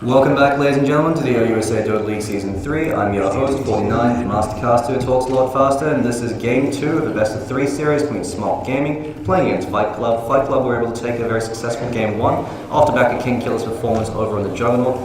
Welcome back, ladies and gentlemen, to the OUSA Dota League Season 3. I'm your host, 49, Mastercaster, who talks a lot faster, and this is Game 2 of the Best of 3 series between SMOCK Gaming playing against Fight Club. Fight Club were able to take a very successful Game 1 off the back of King Killer's performance over in the Juggernaut,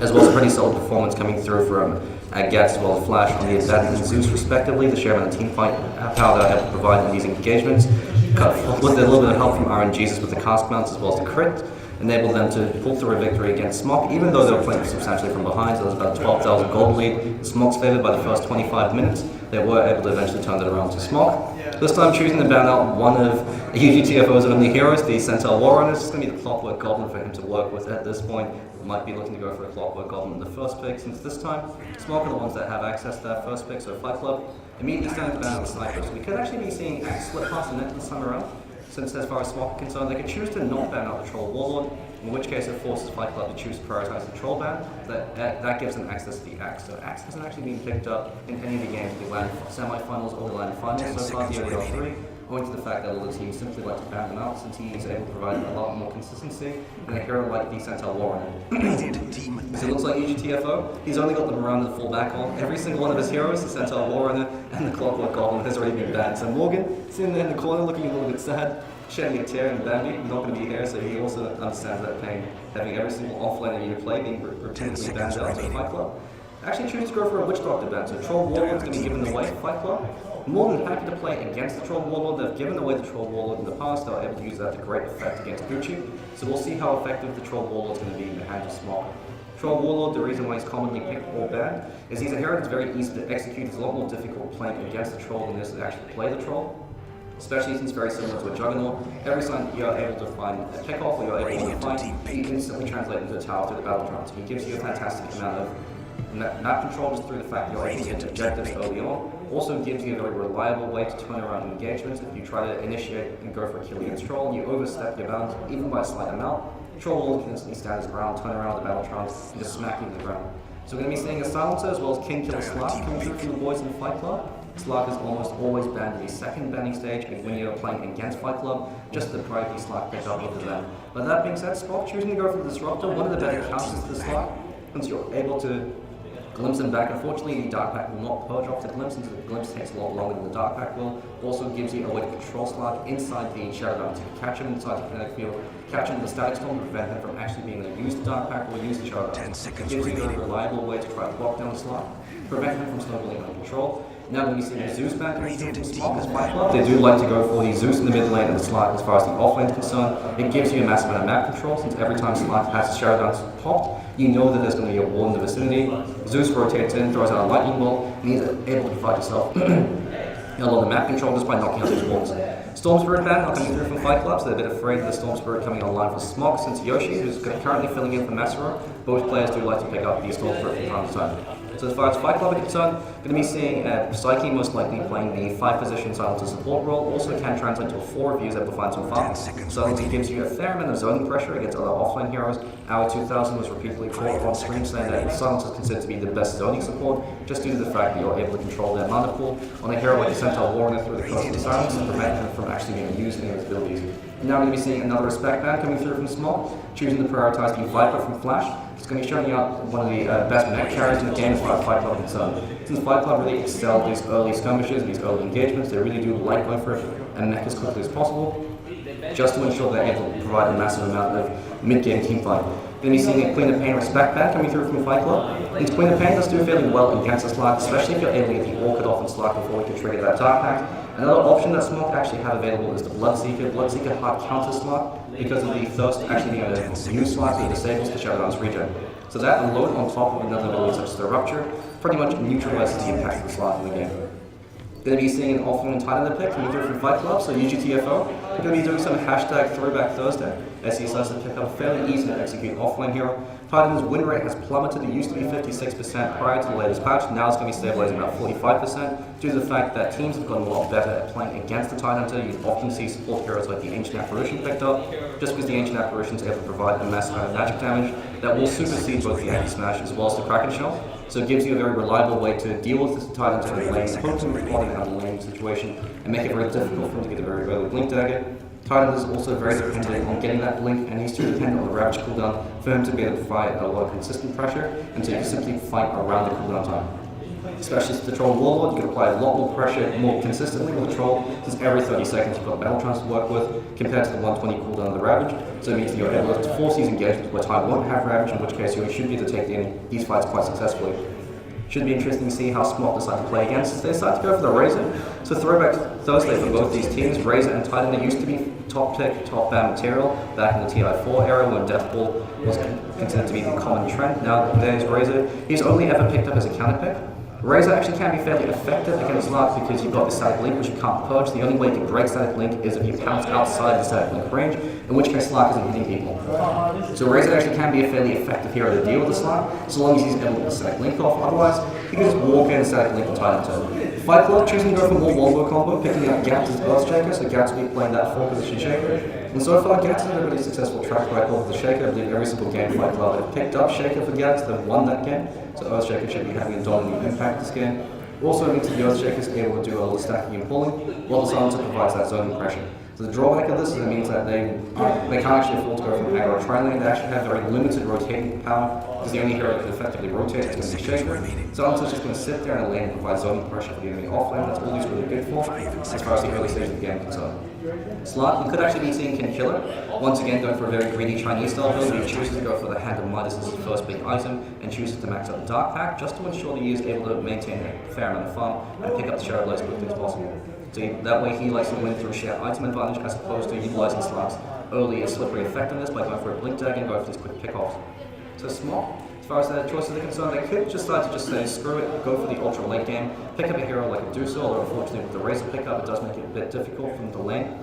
as well as a pretty solid performance coming through from Gats as well as Flash on the Advantage and Zeus respectively. The sheer amount of team fight power that I have to provide in these engagements, with a little bit of help from RNGs with the cast mounts as well as the crit, enabled them to pull through a victory against SMOCK, even though they were playing substantially from behind. So there was about 12,000 gold lead. SMOCK's favored by the first 25 minutes. They were able to eventually turn that around to SMOCK. This time choosing to ban out one of UGTFO's only heroes, the Centaur Warlord. It's just going to be the Clockwork Goblin for him to work with at this point. Might be looking to go for a Clockwork Goblin in the first pick, since this time SMOCK are the ones that have access to that first pick, so Fight Club immediately standing to ban out the Sniper. So we could actually be seeing Axe slip past the net this time around, since as far as SMOCK are concerned, they could choose to not ban out the Troll Warlord, in which case it forces Fight Club to choose to prioritize the Troll ban. That gives them access to the Axe. So Axe hasn't actually been picked up in any of the games we landed semi-finals or the landed finals so far, the ODL3, owing to the fact that all the teams simply like to ban them out, since he is able to provide a lot more consistency than a hero like the Centaur Warlord. So it looks like UGTFO, he's only got the Miranda to fall back on. Every single one of his heroes, the Centaur Warlord and the Clockwork Goblin, has already been banned. So Morgan, sitting there in the corner looking a little bit sad, shedding a tear, and Bambi, he's not going to be here, so he also understands that pain, having every single offlane you play being repeatedly banned out to Fight Club. Actually chooses to go for a Witch Doctor ban, so Troll Warlord's going to be given away to Fight Club. More than happy to play against the Troll Warlord. They've given away the Troll Warlord in the past. They were able to use that to great effect against Gucci. So we'll see how effective the Troll Warlord is going to be in the hands of SMOCK. Troll Warlord, the reason why he's commonly picked or banned, is he's a hero that's very easy to execute. It's a lot more difficult playing against the Troll than it is to actually play the Troll. Especially since it's very similar to a Juggernaut. Every time you're able to find a pick-off or you're able to find, you can instantly translate into a tower through the battle trance. He gives you a fantastic amount of map control just through the fact you're able to get objectives early on. Also gives you a very reliable way to turn around engagements. If you try to initiate and go for a kill against Troll and you overstep your bounds, even by a slight amount, Troll Warlord can instantly stand his ground, turn around the battle trance, and just smack you to the ground. So we're going to be seeing a Silencer as well as King Killer Slark coming through from the boys in the Fight Club. Slark is almost always banned in the second banning stage when you're playing against Fight Club, just to priority Slark pick up over them. But that being said, SMOCK choosing to go for the Disruptor, one of the better counters to the Slark, since you're able to glimpse him back. Unfortunately, the Dark Pack will not purge off the glimpse, since the glimpse takes a lot longer than the Dark Pack will. Also gives you a way to control Slark inside the Shadow Bound, to catch him inside the kinetic field, catch him with the Static Storm to prevent him from actually being able to use the Dark Pack or use the Shadow Bound. It gives you a reliable way to try to block down the Slark, prevent him from snowballing out of control. Now when we see the Zeus ban coming through from SMOCK as Fight Club, they do like to go for the Zeus in the mid lane and the Slark as far as the off lane is concerned. It gives you a massive amount of map control, since every time Slark has his Shadow Dance popped, you know that there's going to be a wall in the vicinity. Zeus rotates in, throws out a lightning bolt, and he's able to provide yourself a lot of map control just by knocking out these walls. Storm Spirit ban not coming through from Fight Club, so they're a bit afraid of the Storm Spirit coming online for SMOCK, since Yoshi, who's currently filling in for Massaro, both players do like to pick up the Storm Spirit from time to time. So as far as Fight Club is concerned, going to be seeing Psyche most likely playing the 5-position Silencer support role. Also can translate to a 4 if you use able to find some farm. Silencer gives you a fair amount of zoning pressure against other offline heroes. Our 2000 was repeatedly caught on stream saying that Silencer is considered to be the best zoning support, just due to the fact that you're able to control their mana pool on a hero like the Centaur Warlord through the Curse of the Silence and prevent him from actually being used in his abilities. Now we're going to be seeing another Respect ban coming through from SMOCK, choosing to prioritize the Viper from Flash. It's going to be showing out one of the best mech carries in the game as far as Fight Club is concerned. Since Fight Club really excel at these early skirmishes, these early engagements, they really do like going for it and mech as quickly as possible, just to ensure they're able to provide a massive amount of mid-game teamfight. We're going to be seeing a Queen of Pain Respect ban coming through from Fight Club. And Queen of Pain does do fairly well against the Slark, especially if you're able to get the Orchid off and Slark before you can trigger that Dark Pact. Another option that SMOCK actually have available is the Bloodseeker. Bloodseeker hard counter Slark because of the Thirst actually being able to use Slark that disables the Shadow Dance regen. So that alone on top of another ability such as the Rupture pretty much neutralizes the impact of the Slark in the game. Going to be seeing an offline Tidehunter pick coming through from Fight Club, so UGTFO. Going to be doing some hashtag Throwback Thursday, as he starts to pick up a fairly easy to execute offline hero. Tidehunter's win rate has plummeted. It used to be 56% prior to the latest patch. Now it's going to be stabilizing about 45% due to the fact that teams have gotten a lot better at playing against the Tidehunter. You often see support heroes like the Ancient Apparition picked up, just because the Ancient Apparition is able to provide a massive amount of magic damage that will supersede both the anti-smash as well as the Kraken Shell. So it gives you a very reliable way to deal with this Tidehunter in lane, hopefully plotting out a lane situation, and make it very difficult for him to get a very early Blink Dagger. Tidehunter is also very dependent on getting that blink, and he's too dependent on the Ravage cooldown for him to be able to fight a lot of consistent pressure, and so you can simply fight around the cooldown time. Especially with the Troll Warlord, you can apply a lot more pressure more consistently with the Troll, since every 30 seconds you've got Battle Trance to work with, compared to the 120 cooldown of the Ravage. So it means that you're able to force these engagements where Tide won't have Ravage, in which case you should be able to take these fights quite successfully. Should be interesting to see how SMOCK decide to play against. They decide to go for the Razor. So throwback Thursday for both these teams. Razor and Tidehunter used to be top pick, top ban material back in the TI4 era when Death Ball was considered to be the common trend. Now there's Razor. He's only ever picked up as a counter pick. Razor actually can be fairly effective against Slark because you've got the static link which you can't purge. The only way you can break static link is if you pounce outside the static link range, in which case Slark isn't hitting people. So Razor actually can be a fairly effective hero to deal with the Slark, so long as he's able to get the static link off. Otherwise, he can just walk in static link and Tidehunter. Fight Club choosing to go for more Warlord combo, picking up Gats as Earthshaker, so Gats will be playing that 4-position Shaker. And so far, Gats has had a really successful track record with the Shaker. I believe every single game Fight Club have picked up Shaker for Gats, they've won that game. So Earthshaker should be having a dominant impact this game. Also means that the Earthshaker is able to do a lot of stacking and pulling, while the Silencer provides that zoning pressure. So the drawback of this is it means that they can't actually afford to go from aggro tri-lane. They actually have very limited rotating power, because the only hero that can effectively rotate is going to be Shaker. Silencer's just going to sit there in a lane and provide zoning pressure for the enemy offlane. That's all he's really good for, as far as the early stage of the game is concerned. Slark, you could actually be seeing Kin Killer, once again going for a very greedy Chinese style build. He chooses to go for the Hand of Midas as his first big item, and chooses to max out the Dark Pack, just to ensure that he is able to maintain a fair amount of farm, and pick up the Shadow Blade as quickly as possible. So that way he likes to win through sheer item advantage, as opposed to utilizing Slark's early and slippery effectiveness by going for a Blink Dagger and going for these quick pickoffs. So SMOCK, as far as their choices are concerned, they could just decide to just say screw it, go for the ultra late game, pick up a hero like a OUSA, although unfortunately with the Razor pickup it does make it a bit difficult from the lane.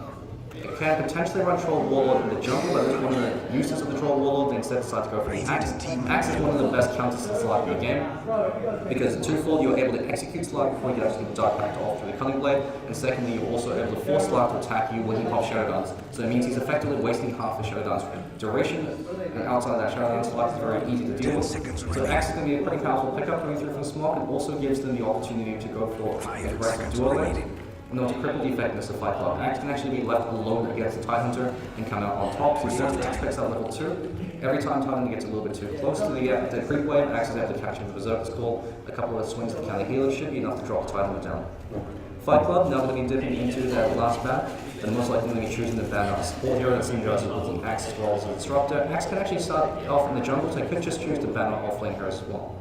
It can potentially run Troll Warlord in the jungle, but that's one of the uses of the Troll Warlord. They instead decide to go for the Axe. Axe is one of the best counters to Slark in the game, because twofold, you're able to execute Slark before you can actually Dark Pact off through the Cunning Blade, and secondly, you're also able to force Slark to attack you when he pops Shadow Dance. So it means he's effectively wasting half the Shadow Dance duration, and outside of that Shadow Dance, Slark is very easy to deal with. So Axe is going to be a pretty powerful pickup coming through from SMOCK, and also gives them the opportunity to go for aggressive duo lane. In order to cripple the effectiveness of Fight Club, Axe can actually be left alone against the Tidehunter and come out on top. So he sets the aspects at level 2. Every time Tidehunter gets a little bit too close to the creep wave, Axe is able to catch him with Berserker's Call. A couple of swings of the counter healer should be enough to drop the Tidehunter down. Fight Club, now going to be dipping into their last ban, and most likely going to be choosing to ban out a support hero that synergizes with the Axe as well as the Disruptor. Axe can actually start off in the jungle, so they could just choose to ban out offlane heroes as well.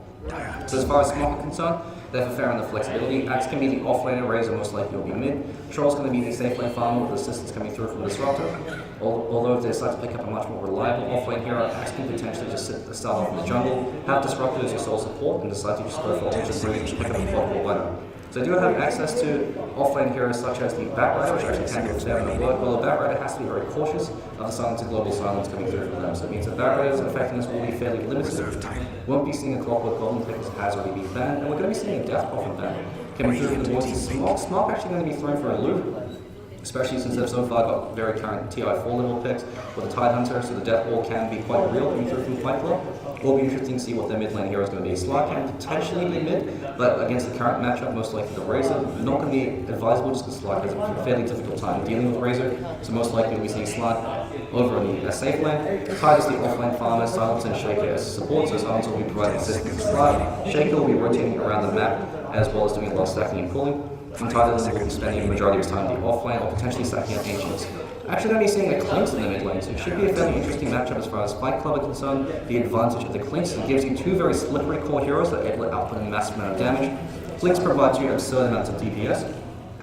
So as far as SMOCK is concerned, they have a fair amount of flexibility. Axe can be the offlaner, Razor most likely will be mid. Troll's going to be the safe lane farmer with assistance coming through from the Disruptor. Although if they decide to pick up a much more reliable offlane hero, Axe can potentially just start off in the jungle, have Disruptor as your sole support, and decide to just go for Ultra Breach and pick up a blockable weapon. So they do have access to offlane heroes such as the Batrider, which actually can go down the work. Well, the Batrider has to be very cautious of the silence and global silence coming through from them. So it means that Batrider's effectiveness will be fairly limited. Won't be seeing a Clockwork Goblin because it has already been banned, and we're going to be seeing a Death Coffin ban coming through from the voices of SMOCK. SMOCK actually going to be thrown for a loop, especially since they've so far got very current TI4 level picks with the Tidehunter, so the Death Ball can be quite real coming through from Fight Club. It will be interesting to see what their mid lane hero is going to be. Slark can potentially be mid, but against the current matchup, most likely the Razor, not going to be advisable just because Slark has a fairly difficult time dealing with Razor, so most likely we'll be seeing Slark over in the safe lane. Tide is the offlane farmer, Silence and Shaker as support, so Silence will be providing assistance to Slark. Shaker will be rotating around the map, as well as doing a lot of stacking and pulling. And Tidehunter will be spending the majority of his time in the offlane, or potentially stacking up Ancients. Actually going to be seeing a Clinkz in the mid lane, so it should be a fairly interesting matchup as far as Fight Club are concerned. The advantage of the Clinkz is it gives you two very slippery core heroes that are able to output a massive amount of damage. Clinkz provides you absurd amounts of DPS,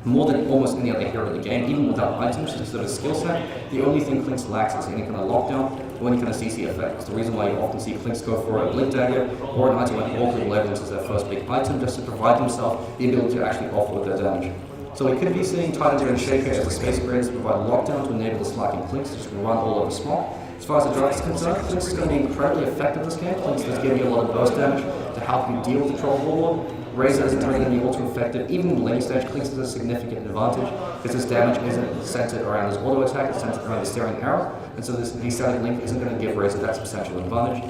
more than almost any other hero in the game, even without items, just of a skill set. The only thing Clinkz lacks is any kind of lockdown or any kind of CC effect. It's the reason why you often see Clinkz go for a Blink Dagger or an item like Warlord Legends as their first big item, just to provide themselves the ability to actually offload their damage. So we could be seeing Tidehunter and Shaker as the space grids to provide lockdown to enable the Slark and Clinkz to just run all over SMOCK. As far as the draft is concerned, Clinkz is going to be incredibly effective this game. Clinkz does give you a lot of burst damage to help you deal with the Troll Warlord. Razor isn't really going to be ultra effective. Even in the lane stage, Clinkz has a significant advantage because his damage isn't centered around his auto attack, it's centered around the steering arrow, and so the static link isn't going to give Razor that substantial advantage.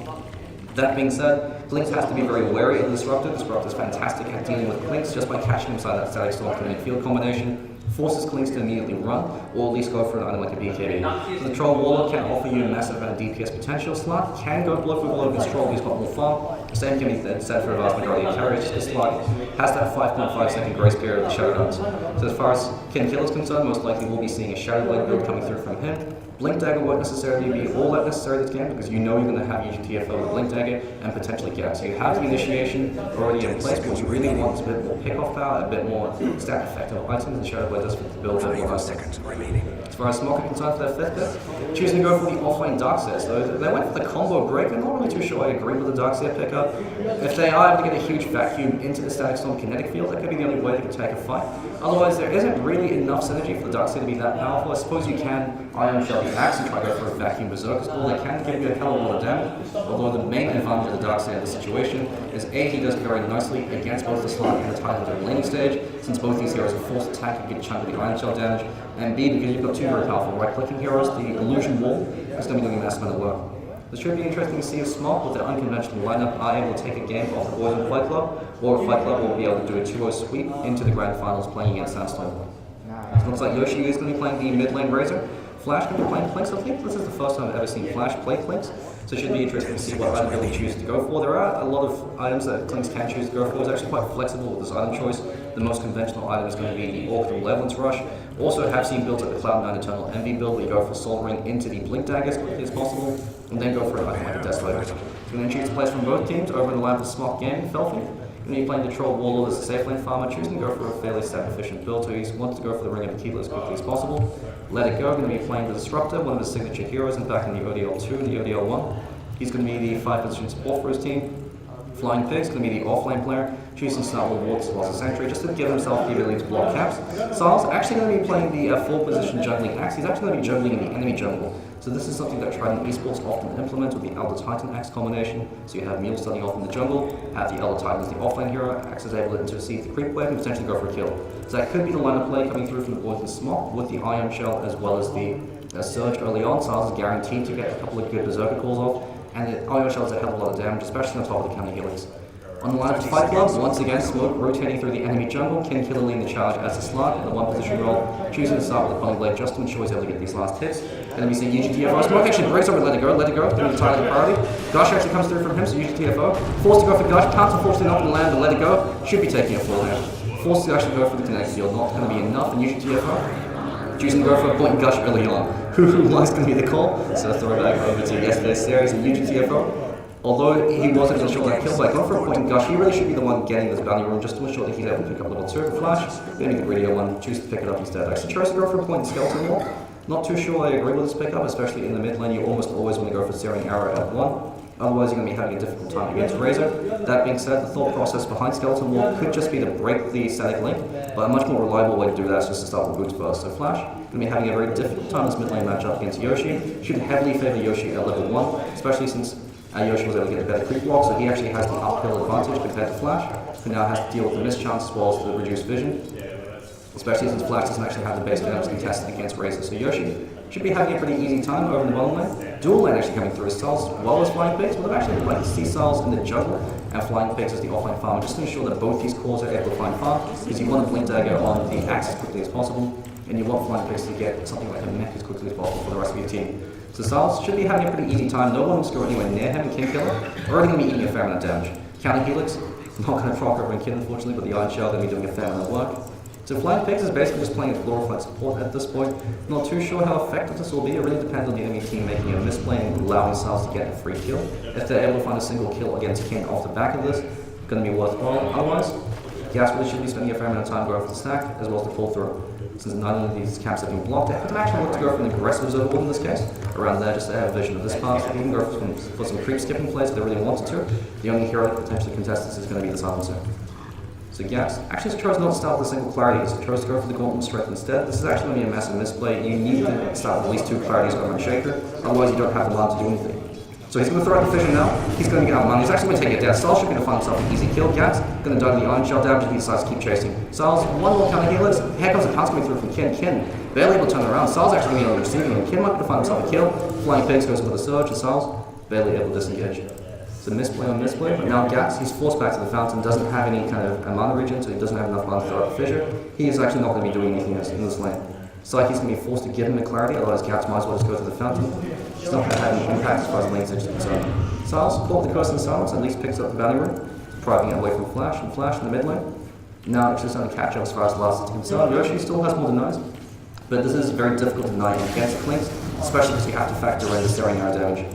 That being said, Clinkz has to be very wary of the Disruptor. Disruptor is fantastic at dealing with Clinkz just by catching him inside that static storm coming field combination. forces Clinkz to immediately run, or at least go for an item like a BKB. So the Troll Warlord can offer you a massive amount of DPS potential. Slark can go blow for blow against Troll, but he's got more farm. Same can be said for a vast majority of carriers, because Slark has that 5.5 second grace period of the Shadow Guns. So as far as Kin Kill is concerned, most likely we'll be seeing a Shadow Blade build coming through from him. Blink Dagger won't necessarily be all that necessary this game, because you know you're going to have UGTFO with Blink Dagger and potentially Gap. So you have the initiation already in place, but what you really want is a bit more pick-off power, a bit more stat effective items, and Shadow Blade does fit the build a bit more seconds remaining. As far as SMOCK are concerned for their 5th pick, choosing to go for the offlane Darkseer. So they went for the combo break. I'm not really too sure I agree with the Darkseer pickup. If they are able to get a huge vacuum into the Static Storm kinetic field, that could be the only way they could take a fight. Otherwise, there isn't really enough synergy for the Darkseer to be that powerful. I suppose you can Iron Shell the Axe and try to go for a vacuum Berserker Skull. They can give you a hell of a lot of damage, although the main advantage of the Darkseer in this situation is A, he does very nicely against both the Slark and the Tidehunter laning stage, since both these heroes are forced attack and get a chunk of the Iron Shell damage, and B, because you've got two very powerful right-clicking heroes, the Illusion Wall is going to be doing a massive amount of work. This should be interesting to see if SMOCK, with their unconventional lineup, are able to take a game off the boys in Fight Club, or if Fight Club will be able to do a 2-0 sweep into the Grand Finals playing against Sandstorm. So it looks like Yoshi is going to be playing the mid lane Razor. Flash going to be playing Clinkz. I think this is the first time I've ever seen Flash play Clinkz, so it should be interesting to see what item really chooses to go for. There are a lot of items that Clinkz can choose to go for. It's actually quite flexible with this item choice. The most conventional item is going to be the Orc Malevolence Rush. Also have seen builds like the Cloud9 Eternal Envy build, where you go for Soul Ring into the Blink Dagger as quickly as possible, and then go for an item like a Desolator. So we're going to choose players from both teams over in the line of SMOCK Gaming, Felfing. When you're playing the Troll Warlord as a safe lane farmer, choosing to go for a fairly stat efficient build, so he wants to go for the Ring of Keeper as quickly as possible. Let It Go, going to be playing the Disruptor, one of his signature heroes, and back in the ODL2 and the ODL1. He's going to be the 5-position support for his team. Flying Pig's going to be the offlane player, choosing to start with Wards as well as a Sentry, just to give himself the ability to block caps. Syle's actually going to be playing the 4-position jungling Axe. He's actually going to be jungling in the enemy jungle. So this is something that Trident Esports often implement with the Elder Titan Axe combination. So you have Mule starting off in the jungle, have the Elder Titan as the offlane hero, Axe is able to intercede the creep wave and potentially go for a kill. So that could be the line of play coming through from the boys in SMOCK with the Iron Shell as well as the Surge early on. Syle's is guaranteed to get a couple of good Berserker calls off, and the Iron Shell does a hell of a lot of damage, especially on top of the counter helix. On the line of the Fight Club, once again, SMOCK rotating through the enemy jungle, Kin Killer leading the charge as a Slark in the 1-position role, choosing to start with the Polyblade just to ensure he's able to get these last hits. And then we see UGTFO. SMOCK actually breaks over Let It Go, doing the target priority. Gush actually comes through from him, so UGTFO. Forced to go for Gush, can't unfortunately not going to land, but Let It Go should be taking a full hit. Forced to actually go for the kinetic field, not going to be enough, and UGTFO choosing to go for a point Gush early on. Who was going to be the call? So let's throw it back over to yesterday's series and UGTFO. Although he wasn't able to ensure that kill by going for a point in Gush, he really should be the one getting this bounty rune just to ensure that he's able to pick up level 2 for Flash. Maybe the greedier one, choose to pick it up instead. Actually tries to go for a point in Skeleton Wall. Not too sure I agree with this pickup, especially in the mid lane. You almost always want to go for Searing Arrow at 1. Otherwise, you're going to be having a difficult time against Razor. That being said, the thought process behind Skeleton Wall could just be to break the static link, but a much more reliable way to do that is just to start with Boots first. So Flash, going to be having a very difficult time in this mid lane matchup against Yoshi. Should heavily favor Yoshi at level 1, especially since Yoshi was able to get a better creep block, so he actually has the uphill advantage compared to Flash, who now has to deal with the mischance as well as the reduced vision, especially since Flash doesn't actually have the base damage contested against Razor. So Yoshi should be having a pretty easy time over in the bottom lane. Dual lane actually coming through as Syle's as well as Flying Pigs, but I've actually like to see Syle's in the jungle and Flying Pigs as the offline farmer, just to ensure that both these cores are able to find farm, because you want to Blink Dagger on the Axe as quickly as possible, and you want Flying Pigs to get something like a mech as quickly as possible for the rest of your team. So Syle's should be having a pretty easy time. No one will score anywhere near him in Kin Killer. Already going to be eating a fair amount of damage. Counter Helix, not going to proc over in Kin unfortunately, but the Iron Shell going to be doing a fair amount of work. So Flying Pigs is basically just playing a glorified support at this point. Not too sure how effective this will be. It really depends on the enemy team making a misplay and allowing Syle's to get a free kill. If they're able to find a single kill against Kin off the back of this, it's going to be worthwhile. Otherwise, Gas really should be spending a fair amount of time going for the stack as well as the pull through. Since none of these camps have been blocked, I could actually look to go for an aggressive Observer in this case, around there just to have vision of this path. You can go for some creep skipping plays if they really wanted to. The only hero that potentially contests this is going to be the Silencer. So Gas actually chose not to start with a single clarity, so chose to go for the Gauntlet Strength instead. This is actually going to be a massive misplay. You need to start with at least 2 clarities over on Shaker, otherwise you don't have the mana to do anything. So he's going to throw out the Fission now. He's going to get out of mana. He's actually going to take it down. Syle's should be able to find himself an easy kill. Gas going to die to the Iron Shell damage and he decides to keep chasing. Syle's one more counter healers. Here comes a pounce coming through from Kin. Kin barely able to turn around. Syle's actually going to be on the receiving end. Kin might be able to find himself a kill. Flying Pigs goes with a Surge and Syle's barely able to disengage. So the misplay on misplay, but now Gats, he's forced back to the fountain, doesn't have any kind of mana regen, so he doesn't have enough mana to throw out the fissure. He is actually not going to be doing anything in this lane. Psyche's going to be forced to give him the clarity, otherwise Gats might as well just go to the fountain. He's not going to have any impact as far as lane stage is concerned. Siles caught the curse in silence, at least picks up the bounty rune, depriving it away from Flash, and Flash in the mid lane. Now it's just going to catch up as far as the last is concerned. Yoshi still has more denies, but this is very difficult to deny against Clinkz, especially because you have to factor in the staring arrow damage.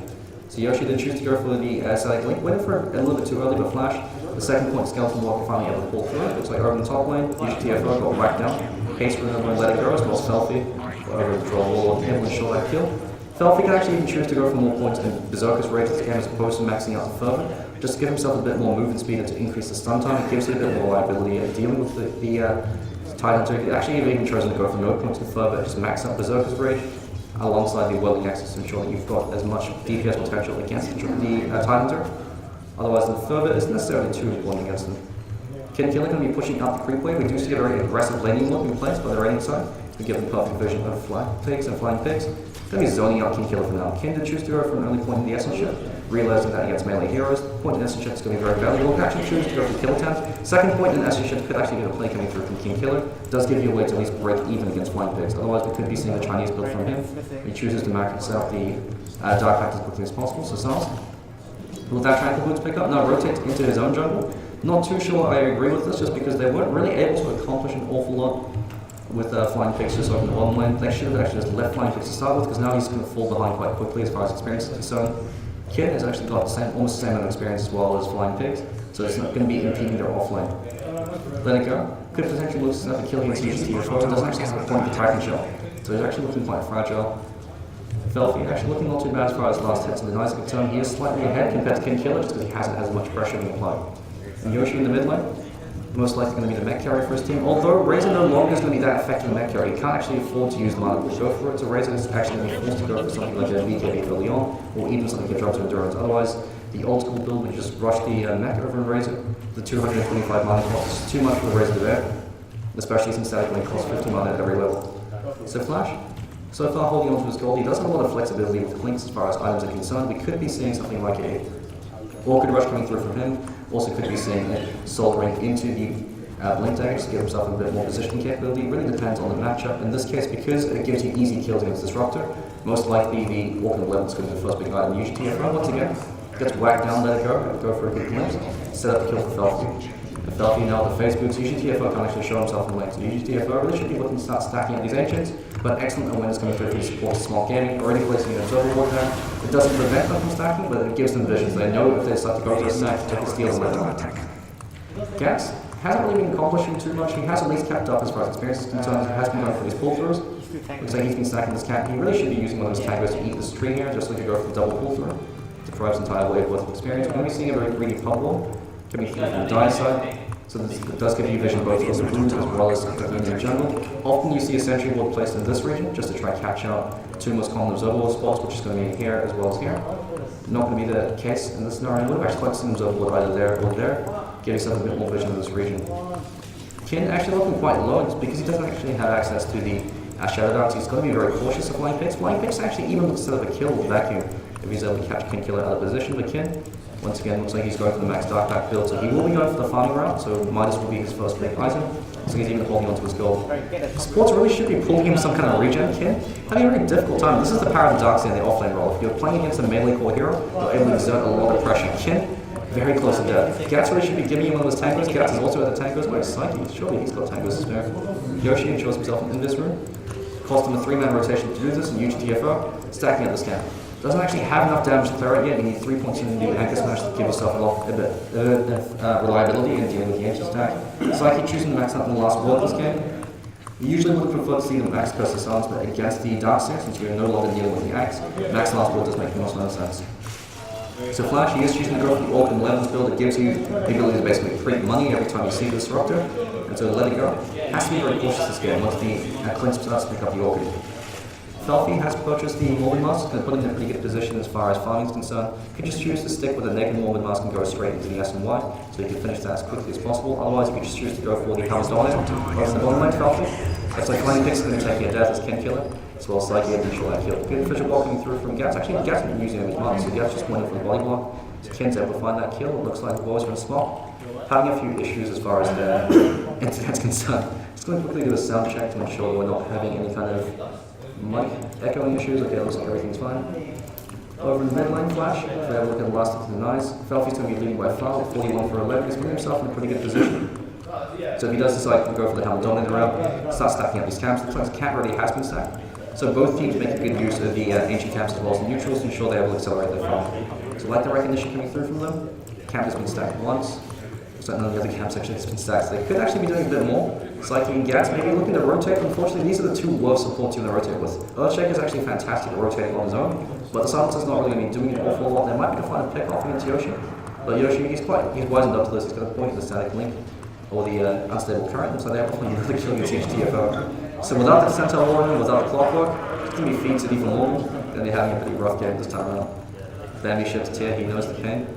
So Yoshi did choose to go for the static link, waited for a little bit too early, but Flash, the second point Skeleton Walker finally able to pull through. Looks like over in the top lane, UGTFO got whacked down. Haste for another one, let it go, as well as Felfy. Over the draw Warlord, able to ensure that kill. Felfy can actually even choose to go for more points in Berserker's Rage this game as opposed to maxing out the fervor, just to give himself a bit more movement speed and to increase the stun time. It gives you a bit more reliability at dealing with the Tidehunter. He actually even chosen to go for no points to fervor, just max out Berserker's Rage alongside the Whirling Axis to ensure that you've got as much DPS potential against the Tidehunter. Otherwise, the fervor isn't necessarily too important against them. Kinkiller going to be pushing up the creep wave. We do see a very aggressive laning look in place by the raiding side to give them perfect vision of flying pigs and flying pigs. Going to be zoning out Kinkiller for now. Kin did choose to go for an early point in the Essence Ship, realizing that against melee heroes, point in Essence Ship is going to be very valuable. We'll actually choose to go for Kill Attempt. Second point in Essence Ship could actually get a play coming through from Kinkiller. Does give you a way to at least break even against flying pigs. Otherwise, we could be seeing a Chinese build from him. He chooses to max out the Dark Pact as quickly as possible. So Sans, will that Tranquil Boots pick up? No, rotate into his own jungle. Not too sure I agree with this, just because they weren't really able to accomplish an awful lot with Flying Pigs just over the bottom lane. They should have actually just left Flying Pigs to start with, because now he's going to fall behind quite quickly as far as experience is concerned. Kid has actually got almost the same amount of experience as well as Flying Pigs, so it's not going to be impeding their offlane. Let it go. Could potentially lose enough to kill against UGT. Doesn't actually have a point of Titan Shell, so he's actually looking quite fragile. Felfy actually looking not too bad as far as last hits and the nice turn. He is slightly ahead compared to Kinkiller just because he hasn't as much pressure being applied. And Yoshi in the mid lane, most likely going to be the mech carry for his team. Although Razor no longer is going to be that effective mech carry, he can't actually afford to use mana to go for it, so Razor is actually going to be forced to go for something like a VKB for Leon, or even something that drops to Endurance. Otherwise, the old school build would just rush the mech over in Razor. The 225 mana cost is too much for the Razor to bear, especially since static link costs 50 mana at every level. So Flash, so far holding on to his gold, he does have a lot of flexibility with Clinkz as far as items are concerned. We could be seeing something like a Orchid Rush coming through from him. Also could be seeing a Soul Ring into the Blink Dagger to give himself a bit more positioning capability. It really depends on the matchup. In this case, because it gives you easy kills against Disruptor, most likely the Orchid 11 is going to be the first big item. UGTFO, once again, gets whacked down, let it go for a good glimpse, set up the kill for Felfy. Felfy now the face boots. UGTFO can actually show himself in lane, so UGTFO really should be looking to start stacking up these Ancients, but excellent awareness coming through to support SMOCK gaming, already placing an Observer Ward there. It doesn't prevent them from stacking, but it gives them visions. They know if they start to go to a stack, take the steals and let them attack. Gats hasn't really been accomplishing too much. He has at least kept up as far as experience is concerned. He has been going for these pull-throughs. Looks like he's been stacking this cat. He really should be using one of his tangos to eat this tree here, just so he could go for the double pull-through. Deprives entire wave worth of experience. We're going to be seeing a very greedy pop wall coming through from the dire side. So this does give you vision both for the roots as well as in the jungle. Often you see a sentry ward placed in this region just to try and catch out two most common observer ward spots, which is going to be here as well as here. Not going to be the case in this scenario. Would have actually liked to see an observer ward either there or there, give yourself a bit more vision in this region. Kin actually looking quite low because he doesn't actually have access to the Shadow Darts. He's got to be very cautious of Flying Pigs. Flying Pigs actually even looks to set up a kill with Vacuum if he's able to catch Kinkiller out of position. But Kin, once again, looks like he's going for the max Dark Pact build, so he will be going for the farming route, so Midas will be his first big item, so he's even holding onto his gold. Sports really should be pulling him some kind of regen. Kin having a very difficult time. This is the power of the Darkseid in the offlane role. If you're playing against a melee core hero, you're able to exert a lot of pressure. Kin, very close to death. Gats really should be giving you one of those tangos. Gats is also at the tangos. Where's Psyche? Surely he's got tangos to spare. Yoshi ensures himself in this room. Cost him a 3-man rotation to do this, and UGTFO, stacking up this camp. Doesn't actually have enough damage to clear it yet. You need 3 points in the Anchor Smash to give yourself a bit of reliability in dealing with the Ancient stack. Psyche choosing to max out in the last ward this game. You usually would prefer to see them max Curse of Silence, but against the Darkseid, since you're no longer dealing with the axe, max last ward does make the most amount of sense. So Flash, he is choosing to go for the Orc and Levels build. It gives you the ability to basically print money every time you see the Disruptor, and so let it go. Has to be very cautious this game once the Clinkz starts to pick up the Orchid. Felfy has purchased the Morbid Mask, going to put him in a pretty good position as far as farming is concerned. You could just choose to stick with a naked Morbid Mask and go straight into the S and Y, so you can finish that as quickly as possible. Otherwise, you could just choose to go for the Hammerstone over the bottom lane Felfy. That's like Flying Pigs are going to take your death as Kinkiller, as well as Psyche and ensure that kill. Good visual block coming through from Gats. Actually, Gats isn't using his mark, so Gats just went in for the body block. So Ken's able to find that kill. It looks like the boys are going to SMOCK. Having a few issues as far as the internet's concerned. Just going to quickly do a sound check to ensure we're not having any kind of mic echoing issues. Okay, it looks like everything's fine. Over in the mid lane flash, if they look at the last of the nice, Felfy's going to be leading by far, 41 for 11. He's putting himself in a pretty good position. So if he does decide to go for the helmet dominant route, start stacking up these camps. Looks like his camp already has been stacked. So both teams making good use of the ancient camps as well as the neutrals to ensure they're able to accelerate their farm. So like the recognition coming through from them, camp has been stacked once. So none of the other camps actually has been stacked. So they could actually be doing a bit more. Psyche and Gats maybe looking to rotate. Unfortunately, these are the two worst support teams to rotate with. Earthshaker is actually fantastic at rotating on his own, but the Silencer's not really going to be doing an awful lot. They might be to find a pick off against Yoshi. But Yoshi, he's wisened up to this. He's going to point to the static link or the unstable current, so they have to find another kill against each TFO. So without the Sentinel Warrior, without a clockwork, it's going to be feeds it even more. Going to be having a pretty rough game this time around. Bambi ships Tier, he knows the pain.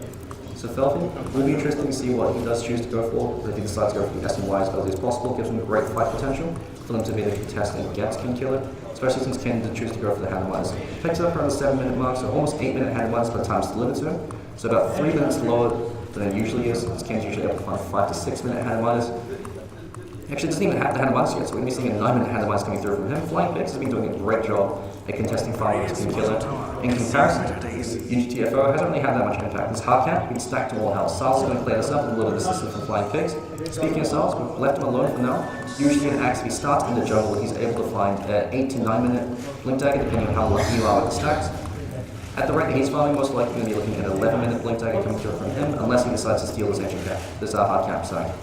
So Felfy, will be interesting to see what he does choose to go for. If he decides to go for the S and Y as early as possible, gives him great fight potential for them to be the contestant Gats King Killer, especially since Ken did choose to go for the hand minus. Picks up around the 7-minute mark, so almost 8-minute hand minus by the time it's delivered to him. So about 3 minutes lower than it usually is, since Ken's usually up to find 5 to 6 minute hand minus. Actually, it doesn't even have the hand minus yet, so we're going to be seeing a 9-minute hand minus coming through from him. Flying Pix has been doing a great job at contesting farm with King Killer. In comparison, UGTFO hasn't really had that much impact. This hardcap been stacked to all hell. Sal's going to play this up with a little bit of assistance from Flying Pix. Speaking of Sal's, we've left him alone for now. Usually in Axe, he starts in the jungle, he's able to find 8 to 9 minute blink dagger, depending on how lucky you are with the stacks. At the rate that he's farming, most likely going to be looking at 11-minute blink dagger coming through from him, unless he decides to steal this ancient cap, this hard cap side.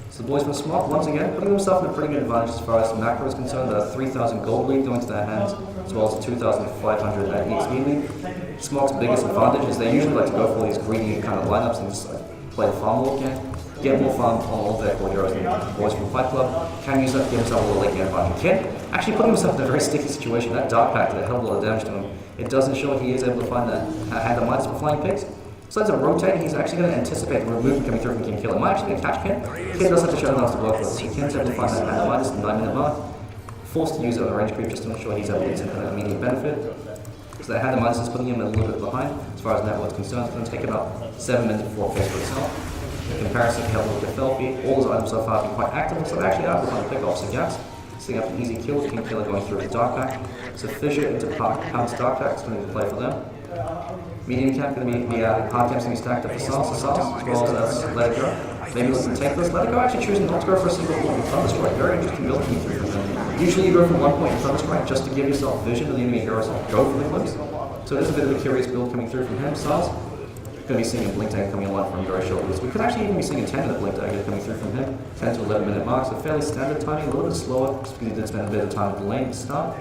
So the boys from SMOCK, once again, putting themselves in a pretty good advantage as far as the macro is concerned. A 3,000 gold lead going to their hands, as well as a 2,500 EXP lead. SMOCK's biggest advantage is they usually like to go for these greedy kind of lineups and just play the farm war game. Get more farm on all of their core heroes, and the boys from Fight Club can use that to give himself a little late game advantage. Ken actually putting himself in a very sticky situation. That Dark Pact did a hell of a lot of damage to him. It does ensure he is able to find that hand of minus for Flying Pigs. So as a rotate, he's actually going to anticipate the movement coming through from King Killer. Might actually going to catch Ken. Ken does have to show enough to work with. So Ken's able to find that hand of minus in the 9-minute mark. Forced to use it on the range creep just to ensure he's able to get some kind of immediate benefit. So that hand of minus is putting him a little bit behind as far as network is concerned. It's going to take about 7 minutes before it pays for itself. In comparison, he helped with the Felfy. All his items so far have been quite active, so they actually are trying to pick off some gaps. Setting up an easy kill, King Killer going through his Dark Pact. So Fissure into Pound's Dark Pact is going to play for them. Medium camp going to be the hard camp's going to be stacked up for Sauce, as well as Let It Go. Maybe looking to take this. Let It Go actually choosing not to go for a single point in Thunderstrike. Very interesting build coming through from them. Usually you go for 1 point in Thunderstrike just to give yourself vision of the enemy heroes and go for the glimpse. So it is a bit of a curious build coming through from him. Sauce going to be seeing a blink dagger coming along from very short boost. We could actually even be seeing a 10-minute blink dagger coming through from him. 10 to 11-minute marks, so fairly standard timing, a little bit slower, just because he did spend a bit of time with the lane at the start.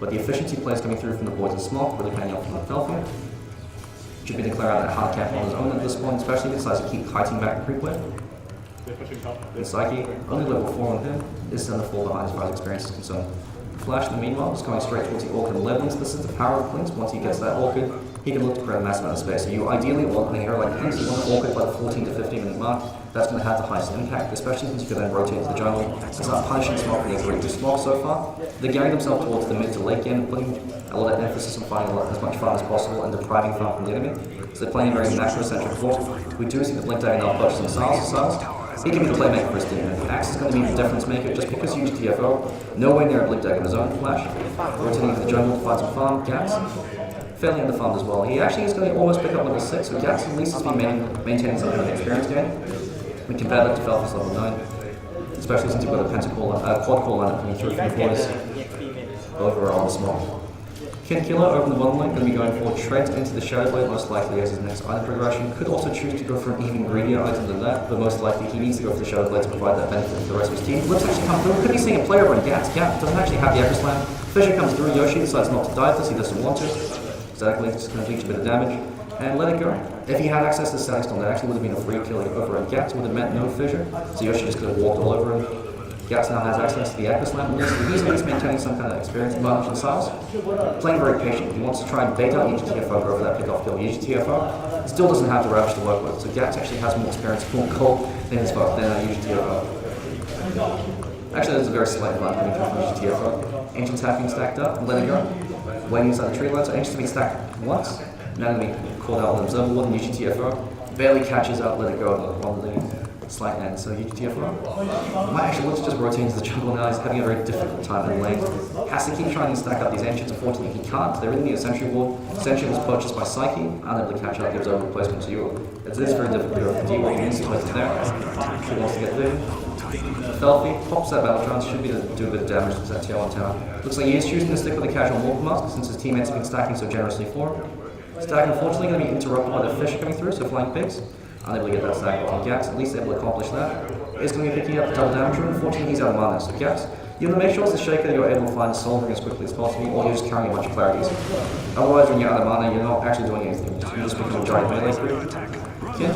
But the efficiency plays coming through from the boys in SMOCK, really paying off from the Felfy. Should be declare out that hard cap on his own at this point, especially if he decides to keep kiting back the creep wave. And Psyche, only level 4 on him, is still the fall behind as far as experience is concerned. Flash, in the meanwhile, is going straight towards the Orchid levels. This is the power of Clinkz. Once he gets that Orchid, he can look to create a massive amount of space. So you ideally want a hero like Clinkz, you want an Orchid by the 14 to 15 minute mark. That's going to have the highest impact, especially since you can then rotate to the jungle and start punishing SMOCK with a great SMOCK so far. They're gearing themselves towards the mid to late game, putting a lot of emphasis on finding as much farm as possible and depriving farm from the enemy. So they're playing a very macro-centric ball. We do see the blink dagger now purchasing Siles. He can be the playmaker for his team. Axe is going to be the difference maker just because you use TFO. Nowhere near a blink dagger in his own flash. Rotating into the jungle to find some farm. Gats fairly underfarmed as well. He actually is going to almost pick up level 6, so Gats at least has been maintaining some kind of experience gain. We compare that to Felfy's level 9, especially since you've got a quad call lineup coming through from the boys over on SMOCK. King Killer over the bottom lane, going to be going for Tread into the Shadow Blade, most likely as his next item progression. Could also choose to go for an even greedier item than that, but most likely he needs to go for the Shadow Blade to provide that benefit to the rest of his team. Flips actually come through, could be seeing a player run Gats. Doesn't actually have the Echo Slam. Fissure comes through, Yoshi decides not to die for this, he doesn't want to. Exactly, just going to leech a bit of damage. And Let It Go. If he had access to the Static Storm, that actually would have been a free kill over at Gats, would have meant no Fissure. So Yoshi just could have walked all over him. Gats now has access to the Echo Slam, so he's at least maintaining some kind of experience advantage in Siles. Playing very patient, he wants to try and bait out UGTFO over that pick-off kill. UGTFO still doesn't have the Ravish to work with, so Gats actually has more experience, more gold than UGTFO. Actually, there's a very slight advantage coming through from UGTFO. Ancients have been stacked up, let it go. Waiting inside the tree line, so Ancients have been stacked once. Now going to be called out with Observer Ward and UGTFO. Barely catches out, let it go on the slight end. So UGTFO might actually look to just rotate into the jungle now. He's having a very difficult time in lane. Has to keep trying to stack up these Ancients. Unfortunately, he can't. They really need a Sentry Ward. Sentry was purchased by Psyche, unable to catch up the Observer replacement to you. It is very difficult for D-Ward. He needs to place it there. He wants to get vision. Felfy pops that battle trance, should be to do a bit of damage to that tier 1 tower. Looks like he is choosing to stick with the casual Morph Mask since his teammates have been stacking so generously for him. Stack unfortunately going to be interrupted by the fish coming through, so Flying Pigs. Unable to get that stack on Gax, at least able to accomplish that. Is going to be picking up the double damage room, unfortunately he's out of mana, so Gax, you want to make sure as a Shaker that you're able to find Soul Ring as quickly as possible, or you're just carrying a bunch of clarities. Otherwise, when you're out of mana, you're not actually doing anything. You just become a giant melee creep. Okay.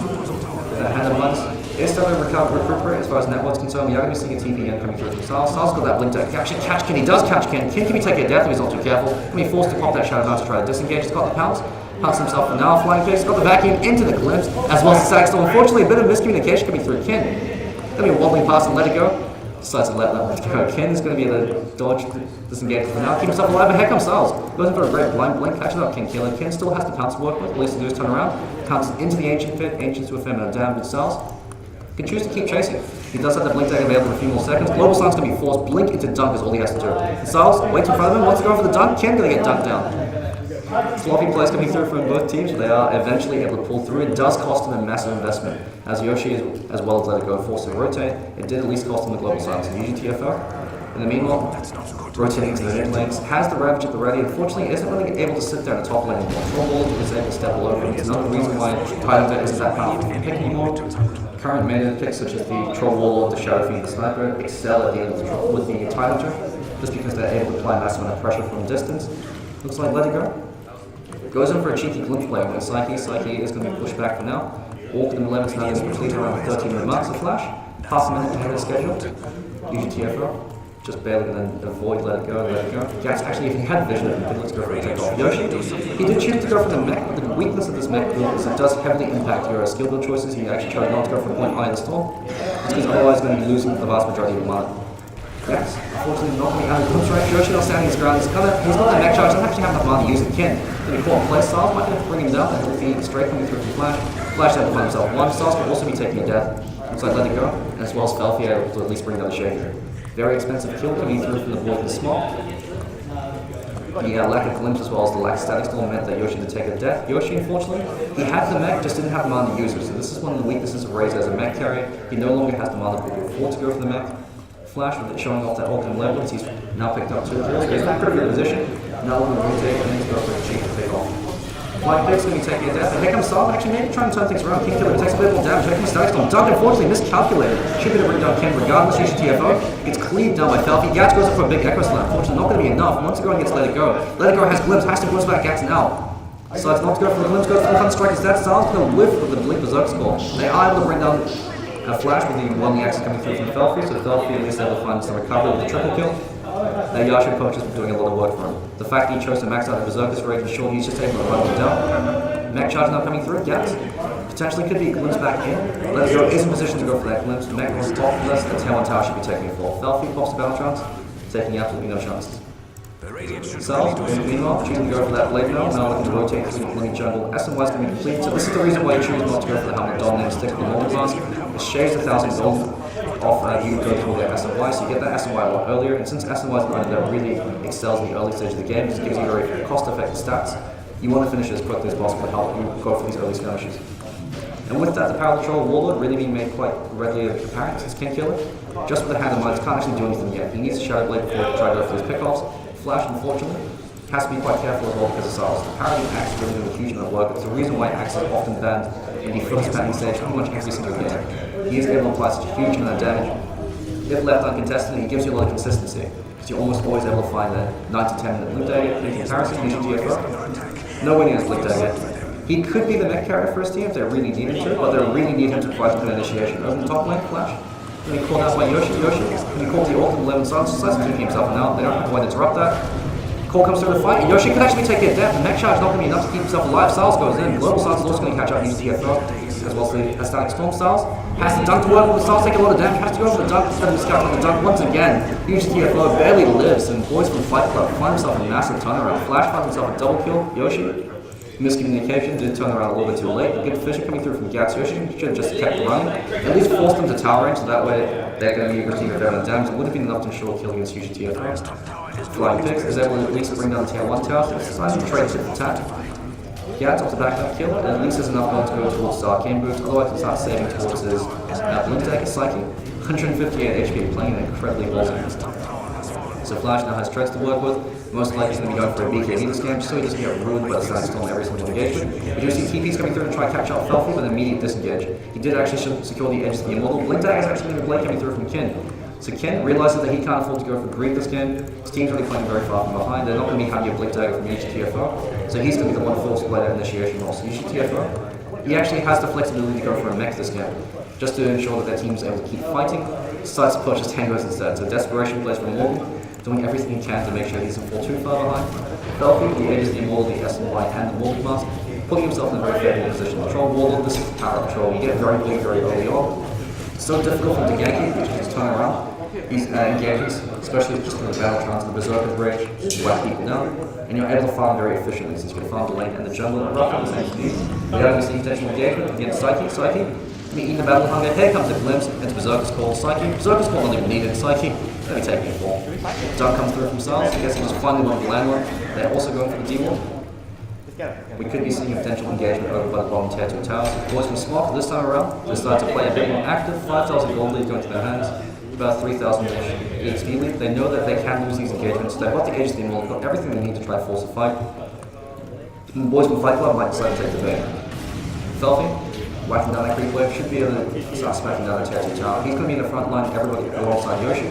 That hand of Mudds is starting to recuperate as far as network's concerned. We are going to be seeing a TPN coming through from Styles. Styles got that blink to actually catch Ken. He does catch Ken. Ken can be taken to death if he's not too careful. Can be forced to pop that Shadow Bounce to try to disengage. He's got the pounce. Pounce himself for now. Flying Pigs got the vacuum into the Clinkz as well as the Sack Storm. Unfortunately, a bit of miscommunication coming through Ken. Going to be wobbling past and let it go. Decides to let it go. Ken is going to be able to dodge, disengage for now. Keep himself alive, but here comes Styles. Goes in for a red blind blink, catches up Ken Killer. Ken still has the pounce to work with. All he has to do is turn around. Pounces into the Ancient Pit. Ancients to a fair amount of damage with Styles. He can choose to keep chasing. He does have the blink tag available in a few more seconds. Global Sun's going to be forced. Blink into dunk is all he has to do. Styles waits in front of him, wants to go for the dunk. Ken going to get dunked down. Sloppy plays coming through from both teams, but they are eventually able to pull through. It does cost them a massive investment, as Yoshi, as well as let it go, forced to rotate. It did at least cost them the Global Sun, so UGTFO. In the meanwhile, rotating to the mid lanes, has the Ravage at the ready. Unfortunately, isn't really able to sit there in the top lane anymore. Troll Warlord is able to step below him. It's another reason why Tidehunter isn't that powerful to pick anymore. Current meta picks such as the Troll Warlord, the Shadow Fiend, the Sniper excel at dealing with the Tidehunter, just because they're able to apply massive amount of pressure from distance. Looks like let it go. Goes in for a cheeky glimpse play with Psyche. Psyche is going to be pushed back for now. Orc and 11 now is completed around 13 marks of flash. Half a minute ahead of schedule. UGTFO. Just barely going to avoid let it go, let it go. Gax actually, if he had vision, he could let's go for a take off. Yoshi, he did choose to go for the mech, but the weakness of this mech build is it does heavily impact your skill build choices. He actually tried not to go for point I in the storm. It's because otherwise going to be losing the vast majority of mana. Gax, unfortunately not going to be out of the right. Yoshi not standing his ground. He's got that mech charge, doesn't actually have enough mana to use it. Ken, going to be caught in play. Styles might have to bring him down, and he'll be straight coming through from Flash. Flash able to find himself one. Styles could also be taking a death. Looks like let it go, as well as Felfy able to at least bring down the Shaker. Very expensive kill coming through from the board with SMOCK. The lack of glimpse as well as the lack of static storm meant that Yoshi did take a death. Yoshi, unfortunately, he had the mech, just didn't have the mana to use it. So this is one of the weaknesses of Razor as a mech carrier. He no longer has the mana to afford to go for the mech. Flash with it showing off that ultimate level as he's now picked up 2 kills. He's in a pretty good position. Now looking to rotate and then to go for a cheap to take off. Flying Pig's going to be taking a death, and here comes Slark, actually maybe trying to turn things around. King Killer takes a bit more damage, here comes Static Storm. Dunk unfortunately miscalculated. Should be to bring down Ken regardless, use TFO. Gets cleaved down by Felfy. Gax goes up for a big Echo Slam, unfortunately not going to be enough. Once it goes and gets Let It Go. Let It Go has Glimpse, has to glimpse back Gax now. Decides not to go for the Glimpse, goes for the Thunder Strike instead. Styles going to whiff with the Blink Berserk score. They are able to bring down a Flash with the one axis coming through from Felfy, so Felfy at least able to find some recovery with the triple kill. Yasha Poach has been doing a lot of work for him. The fact that he chose to max out the Berserker's rage was sure he's just able to run him down. Mech charge now coming through, Gax. Potentially could be glimpse back in. Let It Go is in position to go for that glimpse. Mech is top less, the tail on tower should be taking a fall. Felfy pops the battle trance, taking absolutely no chances. Self, meanwhile, choosing to go for that blade now looking to rotate through the Clinkz jungle. SMY is going to be complete, so this is the reason why you choose not to go for the helmet dominant and stick with the multi-mask. It shaves 1,000 gold off you go for the SMY, so you get that SMY a lot earlier, and since SMY is the one that really excels in the early stage of the game, it gives you very cost-effective stats. You want to finish it as quickly as possible to help you go for these early skirmishes. And with that, the power control of Warlord really being made quite readily apparent since King Killer. Just with the hand of mines, can't actually do anything yet. He needs a Shadow Blade before he tries to go for his pickoffs. Flash, unfortunately, has to be quite careful as well because of Styles. The parry Axe is really doing a huge amount of work. It's the reason why Axe is often banned in the first banning stage pretty much every single game. He is able to apply such a huge amount of damage. If left uncontested, he gives you a lot of consistency. Because you're almost always able to find a 9 to 10 minute blink dagger in comparison using GFO. Nowhere near his blink dagger. He could be the mech carrier for his team if they really need him to, but they really need him to provide some initiation. Over the top lane, Flash. Can be called out by Yoshi. Yoshi can be called the ultimate 11 silence, decides to keep himself now. They don't have to Disrupt that. Call comes through the fight, and Yoshi could actually take a death. The mech charge is not going to be enough to keep himself alive. Styles goes in. Global Styles is also going to catch up and use TFO, as well as Static Storm Styles. Has to dunk to work with the Styles, take a lot of damage. Has to go for the dunk instead of scout on the dunk once again. Huge TFO barely lives, and boys from Fight Club find himself a massive turnaround. Flash finds himself a double kill. Yoshi. Miscommunication, did turn around a little bit too late. Good Fisher coming through from Gats. Yoshi should have just kept running. At least forced them to tower range, so that way they're going to be receiving a fair amount of damage. It would have been enough to ensure killing against Yushi TFO. Flying Pix is able to at least bring down the tier 1 tower, so it's decided to trade tip attack. Gats off the back of that kill, and at least there's enough going to go towards Arcane Boots, otherwise he'll start saving towards his Blink Dagger Psyche. 158 HP, playing an incredibly ballsy. So Flash now has treads to work with. Most likely he's going to be going for a BKB this game, just so he doesn't get ruined by the Static Storm every single engagement. We do see TPs coming through to try to catch out Felfy with an immediate disengage. He did actually secure the edge to the Immortal. Blink Dagger is actually going to be Blade coming through from Kin. So Kin realizes that he can't afford to go for Greed this game. His team's really playing very far from behind. They're not going to be having a Blink Dagger from each TFO. So he's going to be the one forced to play that initiation role. So each TFO, he actually has the flexibility to go for a mech this game, just to ensure that their team is able to keep fighting. Decides to purchase Tangos instead. So Desperation plays for Morgan, doing everything he can to make sure he doesn't fall too far behind. Felfy, the edges the Immortal, the SMY, and the Morgan Mask, putting himself in a very favorable position. Troll Warlord, this is power up Troll. You get very big very early on. It's so difficult for the ganking, which is turn around. These engages, especially just in the battle trance and the Berserker's Rage, just whack people down, and you're able to farm very efficiently since you can farm the lane and the jungle at roughly the same speed. We have this intentional engagement against Psyche. Eating the battle hunger, here comes a glimpse into Berserker's Call, Psyche. Berserker's Call not even needed, Psyche, let me take it for. Dunk comes through from Styles, I guess he just finally went for the landlord. They're also going for the D-Wall. We could be seeing a potential engagement over by the bottom tier 2 towers. Boys from SMOCK this time around decide to play a bit more active, 5,000 gold lead going to their hands, about 3,000 XP lead. They know that they can lose these engagements, they've got the edge of the Immortal, they've got everything they need to try to force a fight. The boys from Fight Club might decide to take the bait. Felfy, whacking down that creep wave, should be able to start smacking down the tier 2 tower. He's going to be in the front line, everybody alongside Yoshi.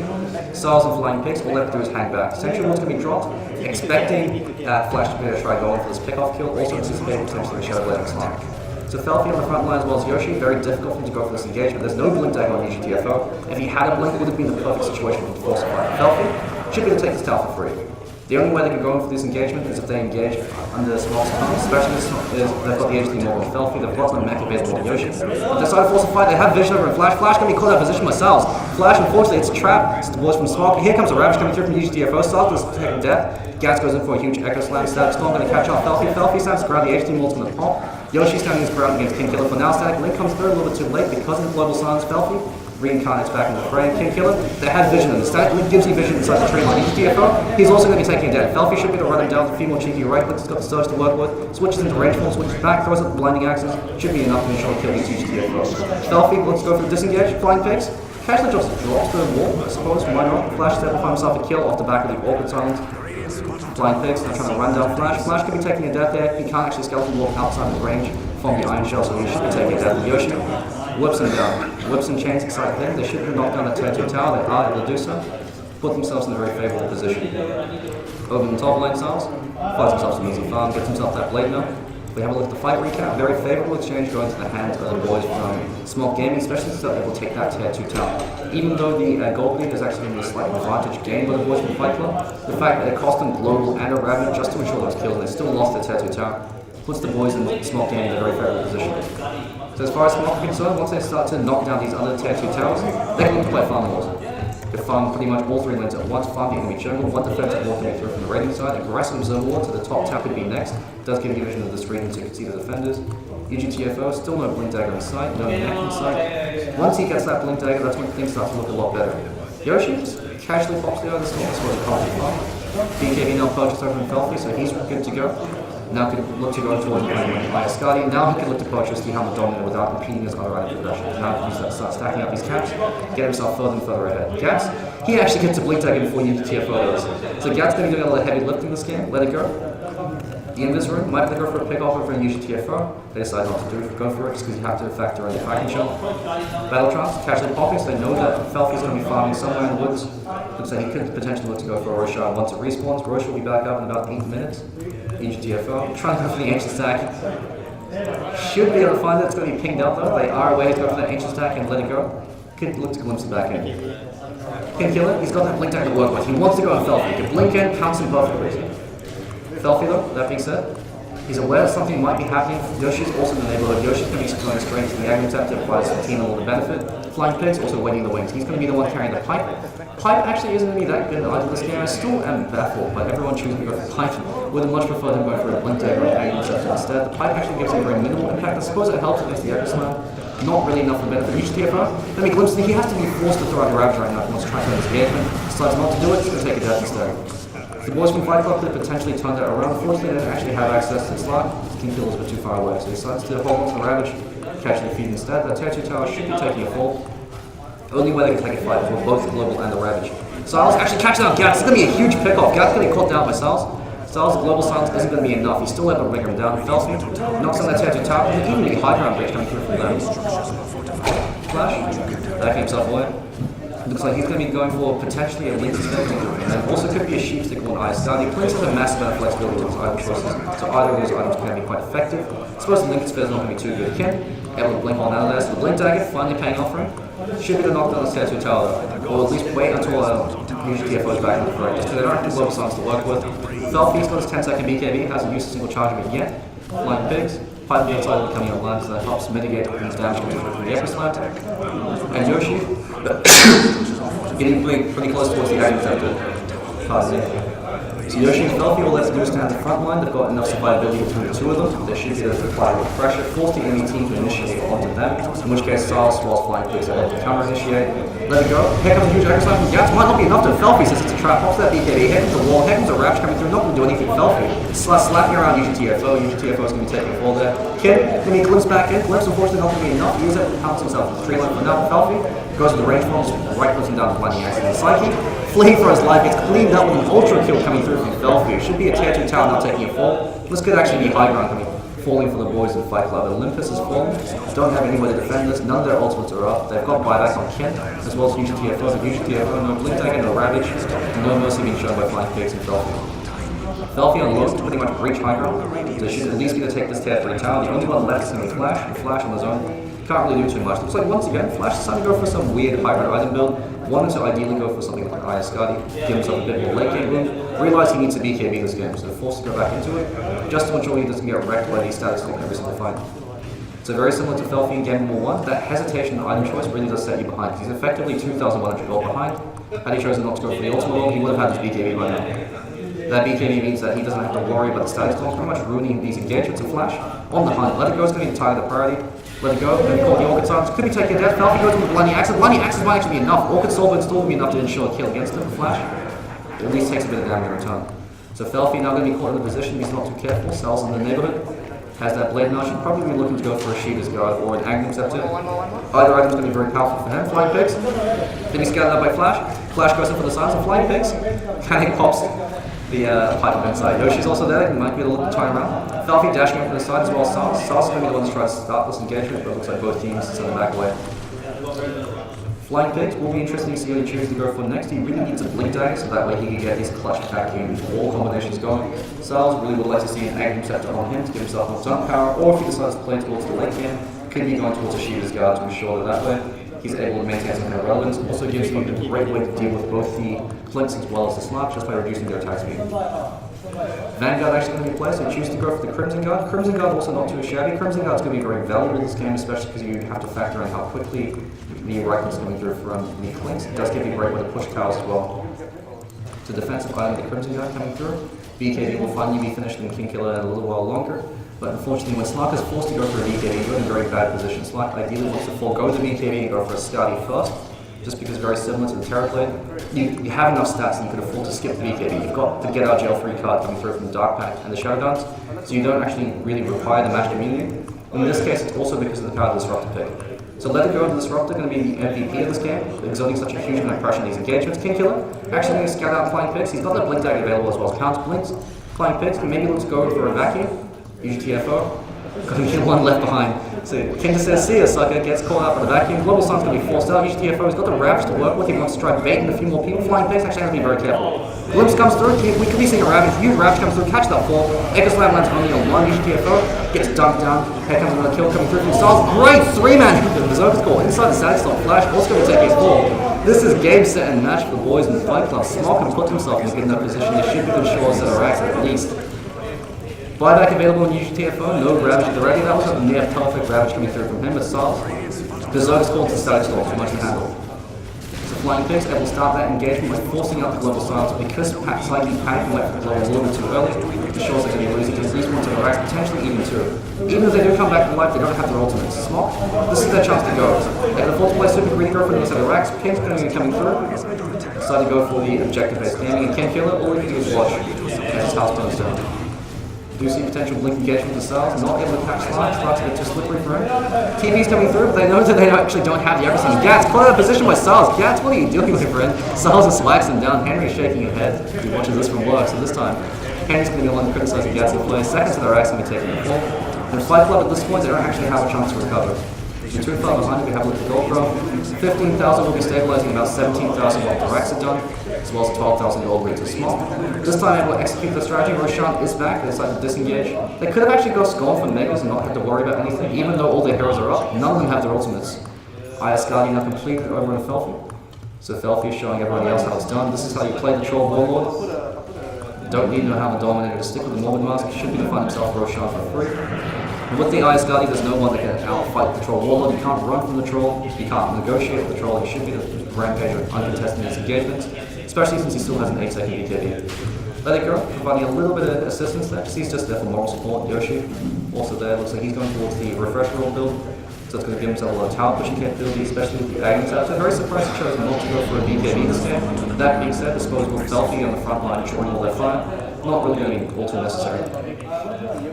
Styles and Flying Pigs, all they have to do is hang back. Essentially what's going to be dropped, expecting Flash to be able to try going for this pick-off kill, also anticipating potentially a Shadow Blade on Slark. So Felfy on the front line as well as Yoshi, very difficult for him to go for this engagement. There's no Blink Dagger on Yushi TFO. If he had a Blink, it would have been the perfect situation for him to force a fight. Felfy should be able to take this tower for free. The only way they can go in for this engagement is if they engage under SMOCK's time, especially if they've got the edge more on Felfy, they've got no mecha based on Yoshi. If they decide to force a fight, they have vision over Flash. Flash can be caught out of position themselves. Flash, unfortunately, it's a trap. It's the boys from SMOCK. Here comes a Ravage coming through from Yushi TFO. Styles does take a death. Gats goes in for a huge Echo Slam. Static Storm going to catch off Felfy. Felfy stands his ground, the HD Mort's going to pop. Yoshi standing his ground against King Killer for now. Static Link comes through a little bit too late because of the global silence. Felfy reincarnates back in the frame. King Killer, they had vision, and the Static Link gives you vision inside the tree line. Each TFO, he's also going to be taking a death. Felfy should be able to run him down with a few more cheeky right clicks. He's got the surge to work with. Switches into range form, switches back, throws out the blinding axes. Should be enough to ensure kill these huge TFOs. Felfy looks to go for the disengage. Flying Pigs. Casually just drops to the wall, I suppose. Why not? Flash is able to find himself a kill off the back of the awkward silence. Flying Pigs, now trying to run down Flash. Flash could be taking a death there. He can't actually skeleton walk outside the range from the Iron Shell, so he should be taking a death. Yoshi whips him down. Whips and chains inside him. They shouldn't knock down the tier 2 tower. They are able to do so. Put themselves in a very favourable position. Over in the top lane, Styles finds himself some easy farm, gets himself that blade now. We have a look at the fight recap. Very favourable exchange going to the hands of the boys from SMOCK Gaming, especially since they're able to take that tier 2 tower. Even though the gold lead is actually going to be a slight advantage gained by the boys from Fight Club, the fact that it cost them global and a ravage just to ensure those kills and they still lost their tier 2 tower puts the boys in SMOCK Gaming in a very favourable position. So as far as SMOCK are concerned, once they start to knock down these other tier 2 towers, they can look to play farming wars. They farm pretty much all 3 lanes at once, farm the enemy jungle, one defensive wall coming through from the raiding side, aggressive observer wall to the top tap could be next. Does give you vision of the screen so you can see the defenders. UGTFO, still no Blink Dagger in sight, no neck in sight. Once he gets that Blink Dagger, that's when things start to look a lot better. Yoshi just casually pops the other side, so it's a farm. BKB now purchased over from Felfy, so he's good to go. Now could look to go towards Iascadi. Now he can look to purchase the Hammer Dominant without impeding his other line of progression. Now he can start stacking up his caps, get himself further and further ahead. Gats, he actually gets a Blink Dagger before UGTFO does. So Gats going to be doing a lot of heavy lifting this game. Let it go. The Invis room might they go for a pick off over in UGTFO. They decide not to go for it just because you have to factor in the Kraken shell. Battle Trance, casually popping, so they know that Felfy's going to be farming somewhere in the woods. Looks like he could potentially look to go for a Roshan once it respawns. Rosh will be back up in about 8 minutes. UGTFO, trying to go for the ancient stack. Should be able to find it, it's going to be pinged out though. They are away to go for that ancient stack and let it go. Could look to glimpse it back in. Can kill it, he's got that Blink Dagger to work with. He wants to go on Felfy. He can blink in, pounce him perfectly. Felfi though, that being said, he's aware that something might be happening. Yoshi's also in the neighborhood. Yoshi's going to be going straight to the Agni Tap to provide Tina a little benefit. Flying Pig's also waiting the wings. He's going to be the one carrying the pipe. Pipe actually isn't going to be that good either this game. I still am baffled by everyone choosing to go for Pipe. Would have much preferred him going for a Blink Dagger or an Agni Tap instead. The Pipe actually gives him very minimal impact. I suppose it helps against the Echo Slam. Not really enough for benefit. UGTFO. Let me glimpse. He has to be forced to throw out a Ravage right now if he wants to try to win this engagement. Decides not to do it. He's going to take a death instead. The boys from Fight Club could potentially turn that around. Unfortunately, they don't actually have access to Slark. King Kill is a bit too far away, so he decides to hold on to the Ravage, catch the feed instead. That Tier 2 tower should be taking a fall. Only way they can take a fight is with both the Global and the Ravage. Silas actually catching out Gats. It's going to be a huge pick-off. Gats going to be caught down by Silas. Silas' Global Silence isn't going to be enough. He's still able to bring him down. Felfi knocks on that Tier 2 tower. Even the high ground bridge coming through from them. Flash. Backing himself away. Looks like he's going to be going for potentially a Link's stick, and then also could be a Sheep stick or an Ice Guard. Clinkz has a massive amount of flexibility to his item choices, so either of those items can be quite effective. I suppose the Link's Sphere is not going to be too good. Ken, able to blink on out of there, so the Blink Dagger finally paying off for him. Should be the knockdown on the Tier 2 tower though, or at least wait until UGTFO is back in the fray, just because they don't have global silence to work with. Felfi's got his 10-second BKB, hasn't used a single charge of it yet. Flying Pigs. Pipe Gates are becoming online, so that helps mitigate these damage coming through from the Echo Slam. And Yoshi, getting pretty close towards the Agni Tap. So Yoshi and Felfi, all they have to do is stand at the front line. They've got enough survivability between the two of them. They should be able to apply with pressure, force the enemy team to initiate onto them, in which case Silas, whilst Flying Pigs are able to counter-initiate. Let it go. Here comes a huge Echo Slam from Gats. Might not be enough to Felfi since it's a trap. Pops that BKB. Here comes a wall. Here comes a Ravage coming through. Not going to do anything for Felfi. Slapping around UGTFO. UGTFO is going to be taking a fall there. Kid, going to be Glimpse back in. Glimpse, unfortunately, not going to be enough. He is able to pounce himself with 3 line for now. Felfi goes to the range forms, right puts him down to blinding accident. Psyche, fleeing for his life, gets cleaned up with an ultra kill coming through from Felfi. Should be a Tier 2 tower now taking a fall. This could actually be high ground coming, falling for the boys in Fight Club. Olympus is fallen, don't have anywhere to defend this, none of their ultimates are up. They've got buyback on Kent, as well as UGTFO, but UGTFO, no Blink Dagger, no Ravage, no mercy being shown by Flying Pigs and Felfi. Felfi on low to pretty much breach high ground, so should at least be able to take this Tier 3 tower. The only one left is going to be Flash, and Flash on his own. Can't really do too much. Looks like once again, Flash decided to go for some weird hybrid item build. Wanted to ideally go for something like an Iascadi, give himself a bit more late game room. Realized he needs to BKB this game, so forced to go back into it, just to ensure he doesn't get wrecked by these status in every single fight. So very similar to Felfi in Game Number 1, that hesitation in item choice really does set you behind, because he's effectively 2,100 gold behind. Had he chosen not to go for the ultimate roll, he would have had his BKB by now. That BKB means that he doesn't have to worry about the status storms, pretty much ruining these engagements of Flash. On the hunt, Let It Go is going to be entirely the priority. Let it go, then call the Orchid Silence. Could be taking a death. Felfi goes with Blinding Axis. Blinding Axis might actually be enough. Orchid Soul would still be enough to ensure a kill against him for Flash. It at least takes a bit of damage in return. So Felfi now going to be caught in the position, he's not too careful. Cells in the neighborhood. Has that blade now, should probably be looking to go for a Shiva's Guard or an Agni Scepter. Either item's going to be very powerful for him. Flying Pigs. Then he's scattered out by Flash. Flash goes in for the silence of Flying Pigs. Kind of pops the pipe up inside. Yoshi's also there, he might be able to turn around. Felfi dashing in from the side as well as Sals. Sals is going to be the one to try to start this engagement, but it looks like both teams send him back away. Flying Pigs will be interesting to see what he chooses to go for next. He really needs a Blink Dagger, so that way he can get his clutch attacking all combinations going. Sals really would like to see an Agni Scepter on him to give himself more turn power, or if he decides to play towards the late game, could be going towards a Shiva's Guard to ensure that that way he's able to maintain some kind of relevance. Also gives him a great way to deal with both the Clinkz as well as the Slark, just by reducing their attack speed. Vanguard actually going to be played, so choose to go for the Crimson Guard. Crimson Guard also not too shabby. Crimson Guard is going to be very valuable in this game, especially because you have to factor in how quickly the Reichen's coming through from the Clinkz. It does give you a great way to push towers as well. It's a defensive item with the Crimson Guard coming through. BKB will finally be finished in King Killer in a little while longer. But unfortunately, when Slark is forced to go for a BKB, you're in a very bad position. Slark ideally wants to forego the BKB and go for a Skadi first, just because very similar to the Terrorblade. You have enough stats and you could afford to skip the BKB. You've got the Get Out Jail Free card coming through from the Dark Pact and the Shadow Dance, so you don't actually really require the matched immunity. And in this case, it's also because of the card Disruptor pick. So Let It Go of Disruptor going to be the MVP of this game, exerting such a huge amount of pressure in these engagements. King Killer actually going to scout out Flying Pigs. He's got that Blink Dagger available as well as counter blinks. Flying Pigs can maybe look to go for a vacuum. UGTFO. Got to get one left behind. So King says Seer, sucker, gets caught up by the vacuum. Global Sun's going to be forced out. UGTFO has got the Ravage to work with. He wants to try baiting a few more people. Flying Pigs actually has to be very careful. Glimpse comes through. We could be seeing a Ravage. Huge Ravage comes through. Catch that fall. Echo Slam lands only on one. UGTFO gets dunked down. Here comes another kill coming through from Stars. Great 3-man. The Berserker's call inside the side stop. Flash also going to take his fall. This is game, set, and match for the boys in the Fight Club. SMOCK can put himself in a good enough position. They should be good shores that are active at least. Buyback available in UGTFO, no Ravage at the ready. That was a near perfect Ravage coming through from him, but Sars. Berserk's called to static storm, too much to handle. So Flying Pigs able to start that engagement by forcing out the global silence because Psyche panicked and went for the global a little bit too early. The shores are going to be losing to these ones to the racks, potentially even two. Even if they do come back to life, they don't have their ultimates. SMOCK, this is their chance to go. They can afford to play super greedy girl for the inside of racks. Pink's going to be coming through. Decide to go for the objective-based gaming, and Ken Killer, all he can do is watch as his house turns down. Do see potential blink engagement with the cells, not able to catch Slark. Slark's a bit too slippery for him. TV's coming through, but they know that they actually don't have the everything. Gats, caught out of position by Sals. Gats, what are you doing, my friend? Sals is slaxing down. Henry's shaking his head. He watches this from work, so this time, Henry's going to be the one criticizing Gats in play. Seconds to their axe going to be taking the fall. And Fight Club at this point, they don't actually have a chance to recover. You're too far behind if you have a look at Gold Pro. 15,000 will be stabilizing, about 17,000 while the racks are done, as well as 12,000 gold reads are small. This time able to execute the strategy. Roshan is back, they decide to disengage. They could have actually gone Skull for Megas and not have to worry about anything, even though all their heroes are up. None of them have their ultimates. IS Guardian now completed over in Felfie. So Felfie is showing everybody else how it's done. This is how you play the Troll Warlord. Don't need to have a Dominator to stick with the Morbid Mask. Should be to find himself Roshan for free. And with the IS Guardian, there's no one that can outfight the Troll Warlord. You can't run from the Troll, you can't negotiate with the Troll. He should be the Rampager uncontested in his engagements, especially since he still has an 8-second BKB. Let it go, providing a little bit of assistance there. He's just there for moral support. Yoshi, also there, looks like he's going towards the refresh roll build, so it's going to give himself a lot of tower pushing capability, especially with the Agnes out. So very surprised he chose not to go for a BKB this game. That being said, disposable Felfie on the front line, showing all their fire. Not really going to be all too necessary.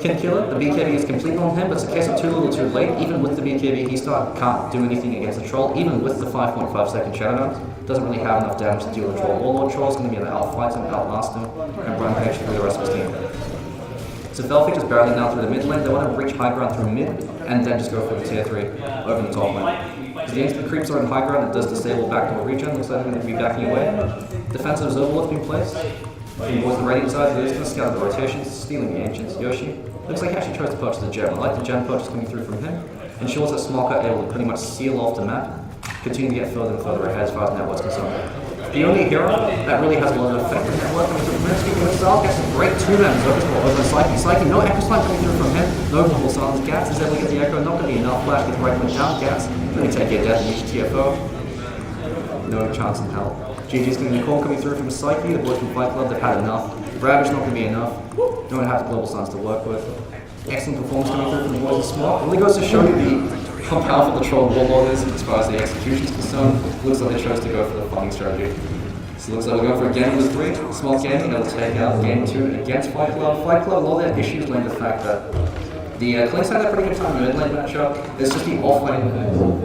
Kin Killer, the BKB is complete on him, but it's a case of too little too late. Even with the BKB, he can't do anything against the Troll. Even with the 5.5 second Shadow Dance, doesn't really have enough damage to deal with the Troll. Warlord Troll's going to be able to outfight him, outlast him, and Rampage through the rest of his team. So Felfie just barreling down through the mid lane. They want to reach high ground through mid, and then just go for the tier 3 over the top lane. Because the instant creeps are in high ground, it does disable backdoor regen. Looks like they're going to be backing away. Defensive Overload being placed. He was the ready side, but he's going to scout the rotations, stealing the Ancients. Yoshi looks like he actually chose to purchase the gem. I like the gem purchase coming through from him. Ensures that SMOCK are able to pretty much seal off the map, continue to get further and further ahead as far as network's concerned. The only hero that really has a lot of effect on network coming through from him, speaking of Slark, gets a great 2-man over Psyche. Psyche, no echo slime coming through from him, no global silence. Gats is able to get the echo, not going to be enough. Flash gets right click down. Gats, let me take your death in each TFO. No chance in hell. GG's going to be a call coming through from Psyche, the boys from Fight Club, they've had enough. Ravage not going to be enough. Don't have the global silence to work with. Excellent performance coming through from the boys of SMOCK. It really goes to show you how powerful the Troll Warlord is as far as the execution is concerned. Looks like they chose to go for the fighting strategy. So it looks like we're going for a game of the 3. SMOCK gaming, they'll take out game 2 against Fight Club. Fight Club, a lot of their issues lay in the fact that the Clinkz had a pretty good time in the mid-lane matchup. It's just the off-lane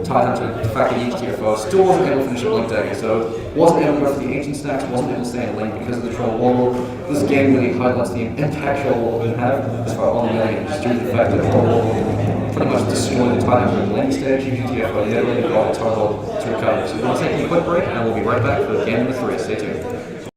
Tidehunter, the fact that each TFO still wasn't able to finish a blink deck, so wasn't able to go for the ancient stacks, wasn't able to stay in the lane because of the Troll Warlord. This game really highlights the impact Troll Warlord can have as far as on the lane, just due to the fact that Troll Warlord pretty much destroyed the Tidehunter in the lane stage. TFO never really got a total to recover. So we're going to take a quick break and we'll be right back for the game of the 3. Stay tuned.